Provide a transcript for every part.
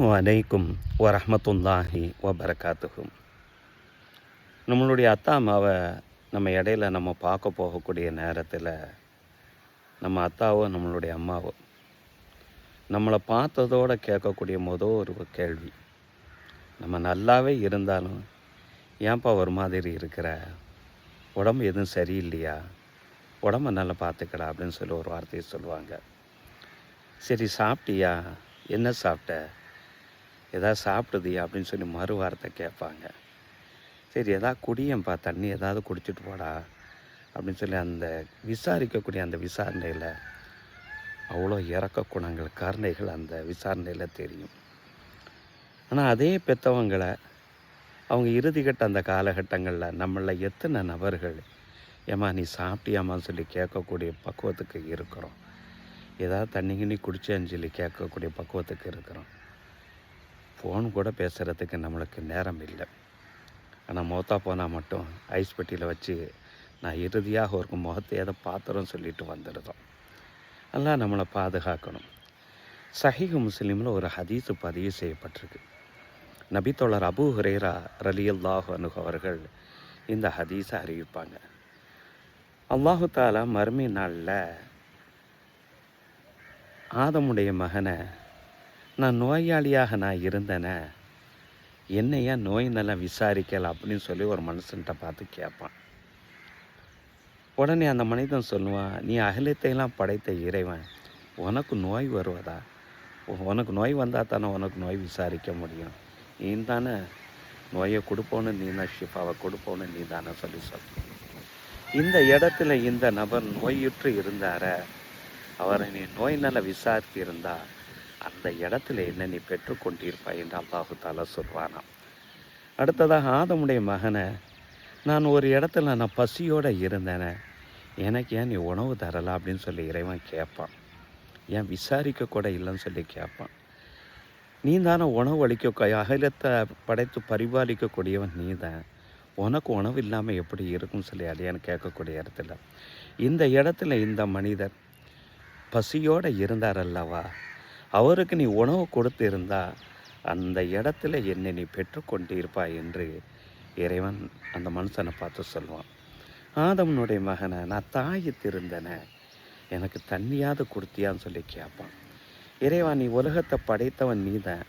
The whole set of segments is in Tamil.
வலைக்கும் வரஹ்மத்துல்லாஹி வபரகாத்துஹும். நம்மளுடைய அத்தா அம்மாவை நம்ம இடையில நம்ம பார்க்க போகக்கூடிய நேரத்தில் நம்ம அத்தாவோ நம்மளுடைய அம்மாவோ நம்மளை பார்த்ததோடு கேட்கக்கூடிய ஒரு கேள்வி, நம்ம நல்லாவே இருந்தாலும் ஏன்பா ஒரு மாதிரி இருக்கிற, உடம்பு எதுவும் சரியில்லையா, உடம்பை நல்லா பார்த்துக்கடா அப்படின்னு சொல்லி ஒரு வார்த்தையை சொல்லுவாங்க. சரி சாப்பிட்டியா, என்ன சாப்பிட்ட, எதாவது சாப்பிடுதியா அப்படின்னு சொல்லி மறு வார்த்தை கேட்பாங்க. சரி எதாவது குடியம்பா, தண்ணி ஏதாவது குடிச்சிட்டு போடா அப்படின்னு சொல்லி அந்த விசாரிக்கக்கூடிய அந்த விசாரணையில் அவ்வளோ இறக்க குணங்கள், கருணைகள் அந்த விசாரணையில் தெரியும். ஆனால் அதே பெற்றவங்களை அவங்க இறுதிக்கட்ட அந்த காலகட்டங்களில் நம்மளில் எத்தனை நபர்கள் ஏம்மா நீ சாப்பிட்டியாமான்னு சொல்லி கேட்கக்கூடிய பக்குவத்துக்கு இருக்கிறோம், ஏதாவது தண்ணி கிண்ணி குடிச்சேன்னு சொல்லி கேட்கக்கூடிய பக்குவத்துக்கு இருக்கிறோம். ஃபோன் கூட பேசுகிறதுக்கு நம்மளுக்கு நேரம் இல்லை. ஆனால் மௌத்தா போனால் மட்டும் ஐஸ் பெட்டியில் வச்சு நான் இறுதியாக ஒரு முகத்தை எதை பாத்திரம் சொல்லிட்டு வந்துடுறோம். எல்லாம் நம்மளை பாதுகாக்கணும். சஹீஹ் முஸ்லீமில் ஒரு ஹதீஸு பதிவு செய்யப்பட்டிருக்கு. நபித்தோழர் அபூ ஹுரைரா ரலியல்லாஹு அன்ஹு அவர்கள் இந்த ஹதீஸை அறிவிப்பாங்க. அல்லாஹு தாலா மறுமை நாளில் ஆதமுடைய மகனை, நான் நோயாளியாக நான் இருந்தேனே, என்னையா நோய் நல்லா விசாரிக்கல அப்படின்னு சொல்லி ஒரு மனுஷன்கிட்ட பார்த்து கேட்பான். உடனே அந்த மனிதன் சொல்லுவான், நீ அகிலத்தையெல்லாம் படைத்த இறைவன், உனக்கு நோய் வருவதா, உனக்கு நோய் வந்தால் தானே உனக்கு நோய் விசாரிக்க முடியும், நீ தானே நோயை கொடுப்போன்னு, நீ தான் ஷிஃபாவை கொடுப்போன்னு நீ தானே சொல்லி இந்த இடத்துல இந்த நபர் நோயுற்று இருந்தார, அவரை நீ நோய் நல்லா விசாரித்து இருந்தா அந்த இடத்துல என்ன நீ பெற்றுக்கொண்டிருப்பாய் என்று அல்லாஹு தாலா சொல்வானாம். அடுத்ததாக ஆதமுடைய மகனை, நான் ஒரு இடத்துல நான் பசியோடு இருந்தேனே, எனக்கு ஏன் நீ உணவு தரலாம் அப்படின்னு சொல்லி இறைவன் கேட்பான். ஏன் விசாரிக்க கூட இல்லைன்னு சொல்லி கேட்பான். நீ தானே உணவு அளிக்க, அகிலத்தை படைத்து பரிபாலிக்கக்கூடியவன் நீ தான், உனக்கு உணவு இல்லாமல் எப்படி இருக்குன்னு சொல்லி அதையான்னு கேட்கக்கூடிய இடத்துல இந்த இடத்துல இந்த மனிதர் பசியோடு இருந்தார் அல்லவா, அவருக்கு நீ உணவு கொடுத்து இருந்தால் அந்த இடத்துல என்னை நீ பெற்றுக்கொண்டிருப்பாய் என்று இறைவன் அந்த மனுஷனை பார்த்து சொல்லுவான். ஆதமனுடைய மகனை, நான் தாயத்திருந்தேனே, எனக்கு தண்ணியாவது கொடுத்தியான்னு சொல்லி கேட்பான். இறைவன், நீ உலகத்தை படைத்தவன் நீ தான்,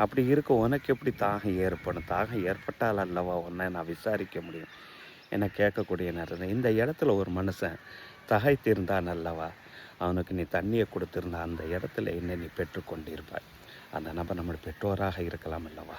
அப்படி இருக்க உனக்கு எப்படி தாகம் ஏற்படும், தாகம் ஏற்பட்டால் அல்லவா உன்னை நான் விசாரிக்க முடியும் என கேட்கக்கூடிய நேரம் இந்த இடத்துல ஒரு மனுஷன் தகைத்திருந்தான் அல்லவா, அவனுக்கு நீ தண்ணியை கொடுத்திருந்தா அந்த இடத்துல என்ன நீ பெற்றுக்கொண்டிருப்பாய். அந்த நபர் நம்முடைய பெற்றோராக இருக்கலாம் அல்லவா.